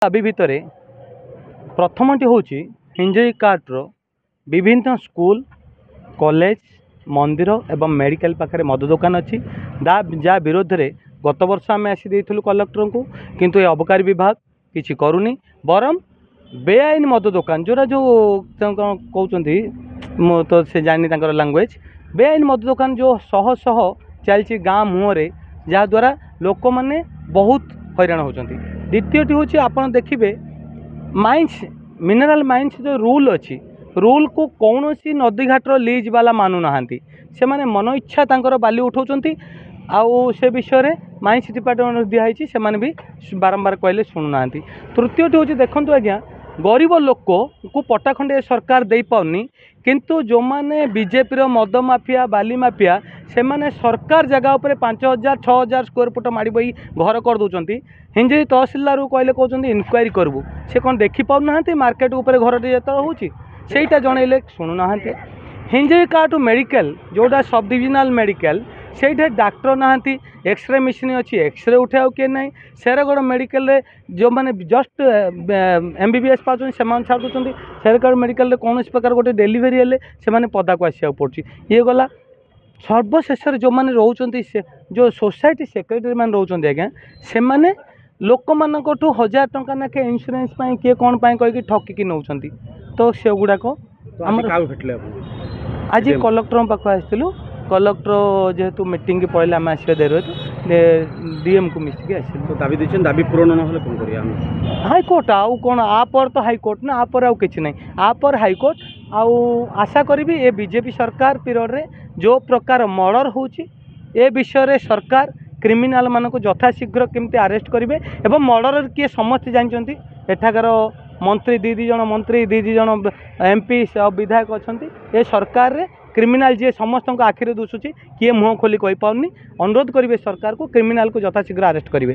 दाबी भितर प्रथमटी हूँ हिंजरी कार्टर विभिन्न स्कूल कॉलेज मंदिर एवं मेडिकल पाखे मद दुकान अच्छी जा विरोध में गत वर्ष आम आसी कलेक्टर को किंतु ये अबकारी विभाग किसी करूनी बरम बेआईन मद दुकान जोरा जो कहते तो से जानी लैंग्वेज बेआईन मद दुकान जो शह शह चलती गाँ मुहर जहाद्वारा लोक मैंने बहुत हैरान होती। द्वितीयटी हूँ आप देखिए माइंस मिनरल माइंस जो रूल अच्छी रूल को कौन सी नदी घाटर लीज वाला मानु ना से माने मन इच्छा तांकर बाली उठाउछंती आउ से विषय रे माइंस डिपार्टमेंट दिखाई से माने भी बारंबार कहले शुणुना। तृतीयटी हूँ देखु आज्ञा गरीब लोक को पट्टा खंडे सरकार दे पाउनी किंतु जो माने बीजेपी रो मद माफिया बाली माफिया से माने सरकार जगह उपर 5000 6000 स्क्वायर फुट माड़ी बई घर कर दउचंती। हिंजरी तहसीलदार कहले कहउचंती इनक्वारी करबू से कौन देखि पाउना मार्केट उपर घर जेत होउची सेटा जनइले शुणुना। हिंजरी कार्ड मेडिकल जोटा सब डिविजनल मेडिकल से डाक्टर नहांती एक्सरे मेसीन अच्छी एक्सरे उठाओ किए ना शेरगढ़ मेडिकल रे जो मैंने जस्ट MBBS पाँच से छाड़ दूसरी शेरगढ़ मेडिकल रे कौन प्रकार गोटे डेलीवरी हेले से पदा को आसा पड़ी ये गला सर्वशेष जो मैंने रोचंती से जो सोसाइटी सेक्रेटरी मैंने रोचंती आज्ञा से मैंने लोक मान 1000 टंका नाखे इंश्योरेंस किए कौन कहीकि ठकिकी नौ तो से गुड़ाक आज कलेक्टर पाख आसलु कलेक्टर जेहेतु मीटिंग की पड़े आम आसा देर DM को मिसिक आस दाबी देछन दाबी पूरण ना होले कोन करिया हाईकोर्ट आउ कौन आपर तो हाईकोर्ट ना आपर आउ किछि नै आपर हाईकोर्ट आउ आशा करी ए बीजेपी सरकार पीरियड रे जो प्रकार मर्डर होउची ए विषय रे सरकार क्रिमिनाल मान को यथाशीघ्र केमती अरेस्ट करेंगे एवं मर्डर किए समस्त जानते एठाकार मंत्री दी जन मंत्री दी जन MP विधायक अच्छा ये सरकार रे क्रिमिनाल जी समस्त को आखिरे दुसुची किए मुँह खोली कही पाउनी अनुरोध करेंगे सरकार को क्रिमिनाल को यथाशीघ्र अरेस्ट करेंगे।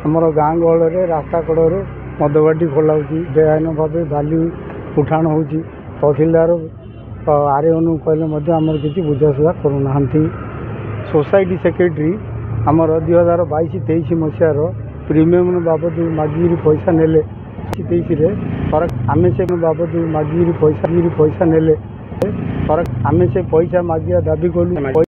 आमर गाँ गहल रास्ता कड़े मदबाटी खोला बेआईन भाव बाली उठाण हो तहसीलदार RO कहले आमर किसी बुझासुझा करूना। सोसाइटी सेक्रेटरी आमर 2022-23 मसीहार प्रीमियम बाबद मागिरी पैसा नेले 23 आमे से बाबद मागिरी पैसा नेले आमे से पैसा मागिया दाबी कलु।